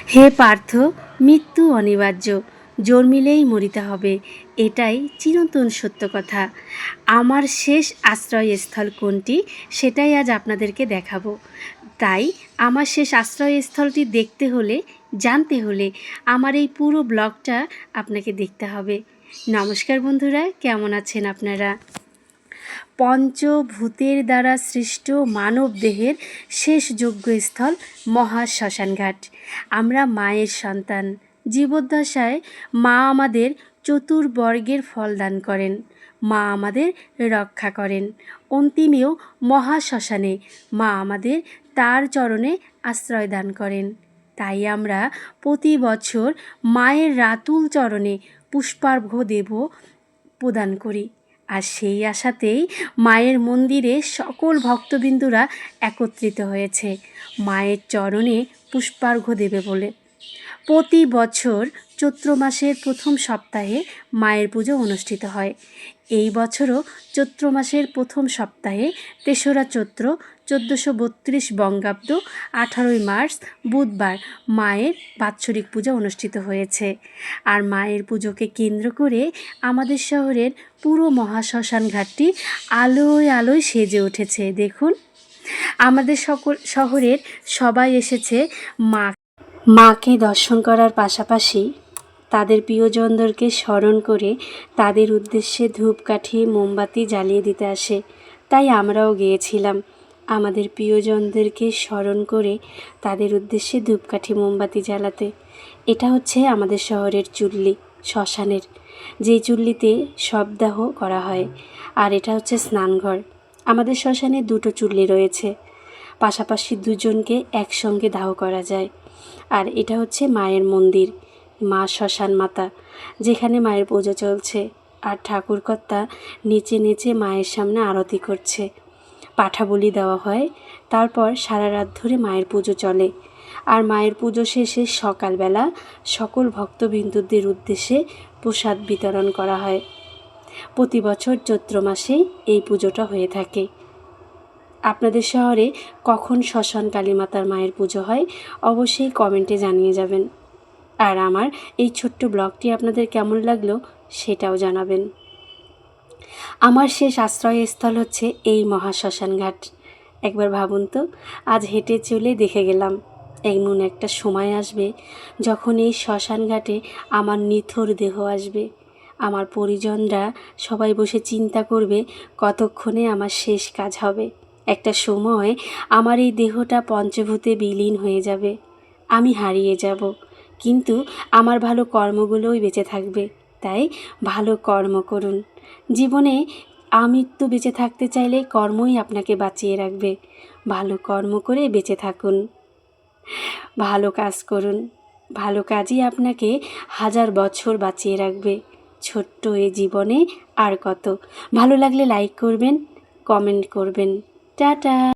হে পার্থ, মৃত্যু অনিবার্য, জন্মিলেই মরিতে হবে, এটাই চিরন্তন সত্য কথা। আমার শেষ আশ্রয়স্থল কোনটি সেটাই আজ আপনাদেরকে দেখাবো। তাই আমার শেষ আশ্রয়স্থলটি দেখতে হলে, জানতে হলে আমার এই পুরো ব্লগটা আপনাকে দেখতে হবে। নমস্কার বন্ধুরা, কেমন আছেন আপনারা? পঞ্চভূতের দ্বারা সৃষ্ট মানব দেহের শেষ যজ্ঞস্থল মহাশ্মশানঘাট। আমরা মায়ের সন্তান। জীবদ্দশায় মা আমাদের চতুর্বর্গের ফল দান করেন, মা আমাদের রক্ষা করেন। অন্তিমেও মহাশ্মশানে মা আমাদের তার চরণে আশ্রয় দান করেন। তাই আমরা প্রতি বছর মায়ের রাতুল চরণে পুষ্পার্ঘ্য দেব প্রদান করি। আর সেই আশাতেই মায়ের মন্দিরে সকল ভক্তবিন্দুরা একত্রিত হয়েছে মায়ের চরণে পুষ্পার্ঘ্য দেবে বলে। প্রতি বছর চৈত্র মাসের প্রথম সপ্তাহে মায়ের পুজো অনুষ্ঠিত হয়। এই বছরও চৈত্র মাসের প্রথম সপ্তাহে ৩রা চৈত্র ১৪৩২ বঙ্গাব্দ ১৮ই মার্চ বুধবার মায়ের বাৎসরিক পূজা অনুষ্ঠিত হয়েছে। আর মায়ের পুজোকে কেন্দ্র করে আমাদের শহরের পুরো মহাশ্মশান ঘাটটি আলোয় আলোয় সেজে উঠেছে। দেখুন, আমাদের শহরের সবাই এসেছে মাকে দর্শন করার পাশাপাশি তাদের প্রিয়জনদেরকে স্মরণ করে তাদের উদ্দেশ্যে ধূপকাঠি মোমবাতি জ্বালিয়ে দিতে আসে। তাই আমরাও গিয়েছিলাম আমাদের প্রিয়জনদেরকে স্মরণ করে তাদের উদ্দেশ্যে ধূপকাঠি মোমবাতি জ্বালাতে। এটা হচ্ছে আমাদের শহরের চুল্লি, শ্মশানের, যেই চুল্লিতে শবদাহ করা হয়। আর এটা হচ্ছে স্নানঘর। আমাদের শ্মশানে 2টো চুল্লি রয়েছে, পাশাপাশি দুজনকে একসঙ্গে দাহ করা যায়। আর এটা হচ্ছে মায়ের মন্দির, মা শ্মশান মাতা, যেখানে মায়ের পুজো চলছে। আর ঠাকুরকর্তা নেচে নেচে মায়ের সামনে আরতি করছে, পাঠা বলি দেওয়া হয়। তারপর সারা রাত ধরে মায়ের পুজো চলে। আর মায়ের পুজো শেষে সকালবেলা সকল ভক্তবিন্দুদের উদ্দেশ্যে প্রসাদ বিতরণ করা হয়। প্রতি বছর চৈত্র মাসে এই পুজোটা হয়ে থাকে। আপনাদের শহরে কখন শ্মশান কালীমাতার মায়ের পুজো হয় অবশ্যই কমেন্টে জানিয়ে যাবেন। আর আমার এই ছোট্ট ব্লগটি আপনাদের কেমন লাগলো সেটাও জানাবেন। আমার শেষ আশ্রয়স্থল হচ্ছে এই মহাশ্মশান ঘাট। একবার ভাবুন তো, আজ হেঁটে চলে দেখে গেলাম এমন একটা সময় আসবে যখন এই শ্মশান ঘাটে আমার নিথর দেহ আসবে। আমার পরিজনরা সবাই বসে চিন্তা করবে কতক্ষণে আমার শেষ কাজ হবে। একটা সময় আমার এই দেহটা পঞ্চভূতে বিলীন হয়ে যাবে, আমি হারিয়ে যাব, কিন্তু আমার ভালো কর্মগুলোই বেঁচে থাকবে। তাই ভালো কর্ম করুন। জীবনে আমৃত্যু বেঁচে থাকতে চাইলে কর্মই আপনাকে বাঁচিয়ে রাখবে। ভালো কর্ম করে বেঁচে থাকুন, ভালো কাজ করুন। ভালো কাজই আপনাকে 1000 বছর বাঁচিয়ে রাখবে। ছোট্ট এই জীবনে আর কত। ভালো লাগলে লাইক করবেন, কমেন্ট করবেন। টাটা।